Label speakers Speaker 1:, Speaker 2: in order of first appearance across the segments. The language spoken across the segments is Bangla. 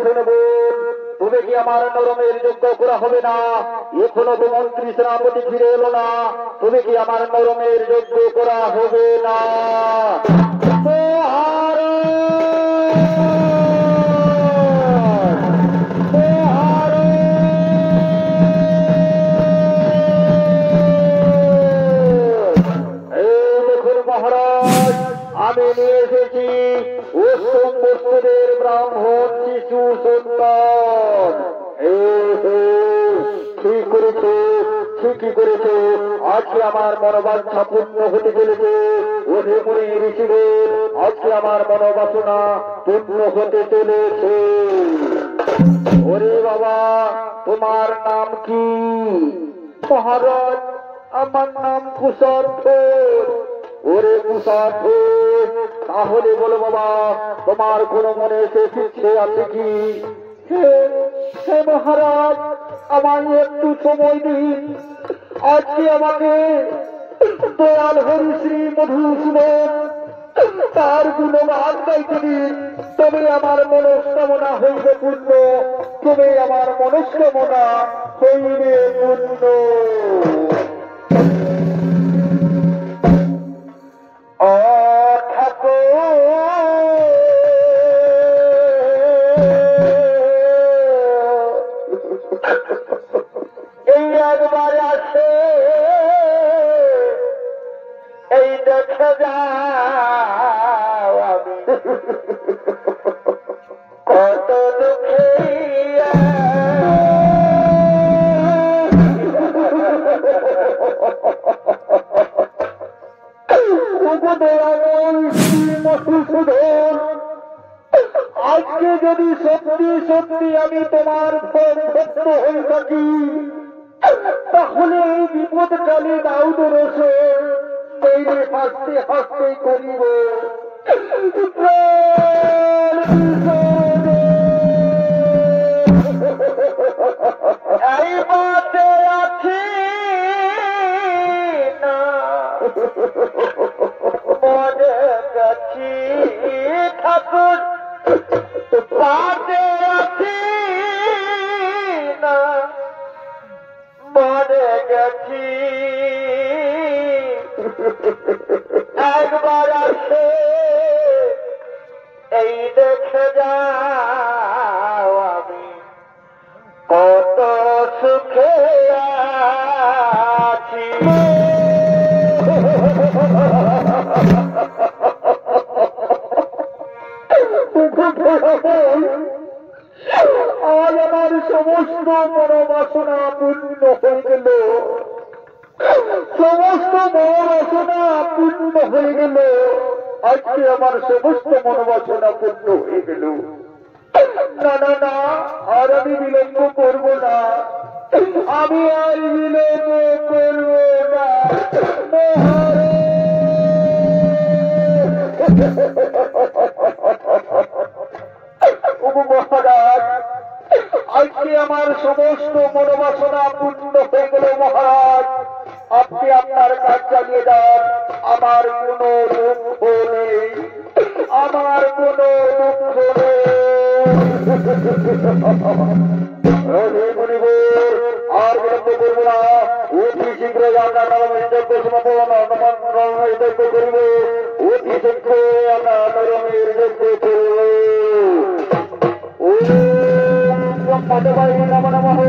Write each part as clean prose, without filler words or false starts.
Speaker 1: শোনে বোন, তুমি কি আমার নরমের যোগ্য করা হবে না? এখনো তো মন্ত্রী সেনাপতি ফিরে এলো না, তুমি কি আমার নরমের যোগ্য করা হবে না? মহারাজ, আমি নিয়ে এসেছি উত্তম বস্তুদের ব্রাহ্মণ শিশু সন্তান। ঠিক করেছে, ঠিকই করেছে। আজকে আমার মনোবাঞ্ছা পূর্ণ হতে চলেছে। ওহে মুনি ঋষিদের, আজকে আমার মনোবাসনা পূর্ণ হতে চলেছে। ওরে বাবা, তোমার নাম কি? মহারাজ, আমার নাম কুশার্থর। ওরে কুশার্থর, তাহলে বলো বাবা, তোমার কোন মনে এসে শিখছে আছে কি? হে মহারাজ, আমার একটু সময় দিন। আজকে আমাকে দয়াল হরিশ্রী মধুসূদন তার গুণগান গাইতে দিন, তবে আমার মনস্কামনা হইবে পূর্ণ, তবে আমার মনস্কামনা হইবে পূর্ণ। এই একবার আসে, এই দেখে যাও আমি কত দুঃখে। আজকে যদি সত্যি সত্যি আমি তোমার ভক্ত হয়ে থাকি, তাহলে এই বিপদকালে দাউদ রসুল তৈরি হাসতে হাসতে করিব। এই মাঠে আছি না, মনে গেছি ঠাকুর, পাশে আছি না, মনে গেছি। একবার আসে, এই দেখে যাও আমি কত সুখে আছি। আজ আমার সমস্ত মনোবাসনা পূর্ণ হয়ে গেল, সমস্ত মনোবাসনা পূর্ণ হয়ে গেল। আজকে আমার সমস্ত মনোবাসনা পূর্ণ হয়ে গেল। না না না, আর আমি বিলম্ব করব না, আমি আর বিলম্ব করব না। মহারাজ, আজকে আমার সমস্ত মনোবাসনা পূর্ণ হয়ে গেল। মহারাজ, আপনি আপনার কাজ চালিয়ে যান, আমার কোন দুঃখ নেই, আমার কোন দুঃখ নেই। আর বিলম্ব করবো না, অতি শীঘ্র আপনার যজ্ঞ সমাপন যজ্ঞ করিব, অতি শীঘ্র আপনার নরমের যজ্ঞ করব। ব্রহ্মদেবায় নম নমঃ,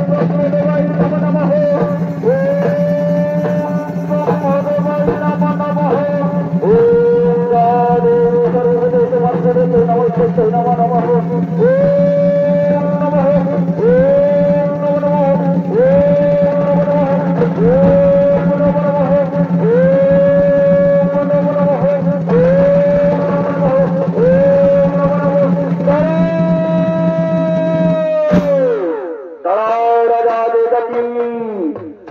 Speaker 1: ব্রহ্মদেবায় নম নমঃ, ব্রহ্মদেবায় নম নমঃ। ওম গাদে সর্বদেব সর্বদেব নমস্তে নম নমঃ। ওম নমঃ, ওম নমঃ, ওম নমঃ, ওম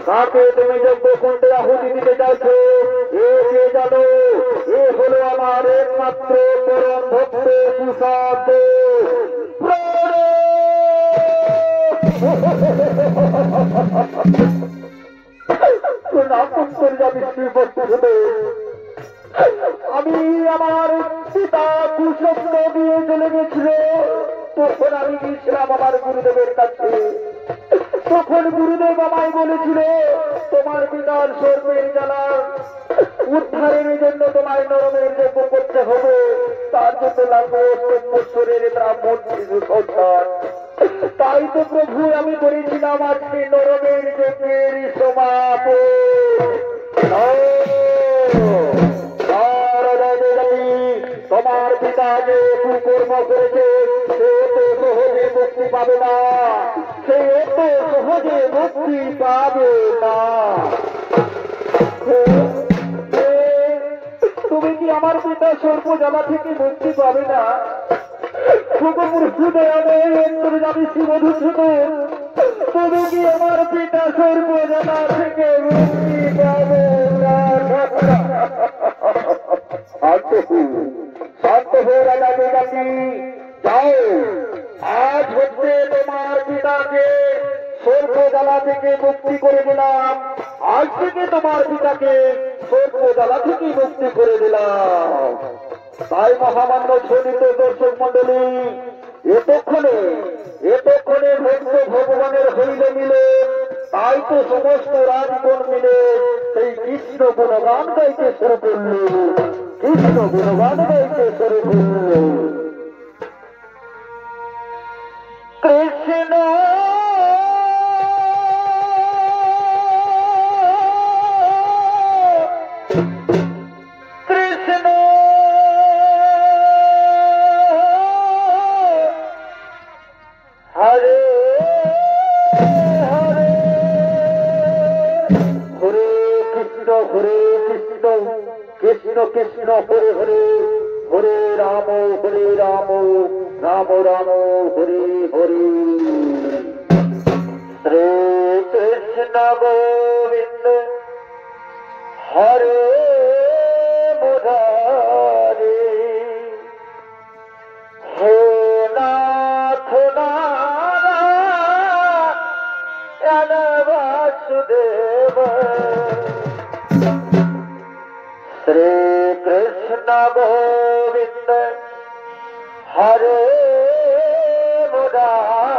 Speaker 1: কাকে তুমি যজ্ঞ কুণ্ডে আহুতি দিতে চাইছো, এ কে জানো? এ হলো আমার একমাত্র পরম ভক্ত কুশার্থ। আমি আমার পিতা কুশব্দ দিয়ে চলে গেছিল, তখন আমি গিয়েছিলাম আমার গুরুদেবের কাছে। তখন গুরুদেব আমায় বলেছিল, তোমার পিতার সর্বের জ্বালার উদ্ধারের জন্য তোমায় নরমের যজ্ঞ করতে হবে, তার জন্য লাগবে ব্রহ্মস্বরের ব্রাহ্মণ শিশু সন্তান। তাই তো প্রভু আমি করেছিলাম আজকে নরমের যজ্ঞের সমাপন। তোমার পিতা যে কুকর্ম করেছে সে তো সহজে মুক্তি পাবে না, সে এত সহজে মুক্তি পাবে না। তুমি কি আমার পিতা সর্বজ্বালা থেকে মুক্তি পাবে না? তুমি কি আমার পিতা সর্বজ্বালা থেকে মুক্তি পাবে না? শান্ত হয়ে রাজা বেগাতি যাও, আজ হচ্ছে তোমার পিতাকে সর্বজ্বালা থেকে মুক্তি করে দিলাম। আজ থেকে তোমার পিতাকে সর্বজ্বালা থেকে মুক্তি করে দিলাম। তাই মহামান্য শোনিত দর্শক মন্ডলী, এতক্ষণে ভক্ত ভগবানের হইল মিলে, তাই তো সমস্ত রাজগণ মিলে সেই কৃষ্ণ গুণগান গাইতে শুরু করল। কৃষ্ণ গুণগান গাইতে শুরু করল। কৃষ্ণ কৃষ্ণ কৃষ্ণ হরে হরে, হরে রাম রাম রাম হরে হরে। শ্রী কৃষ্ণ গোবিন্দ হরে মুরারে, হে নাথ নারায়ণ বাসুদেব। শ্রী কৃষ্ণ গোবিন্দ হরে মুরারে,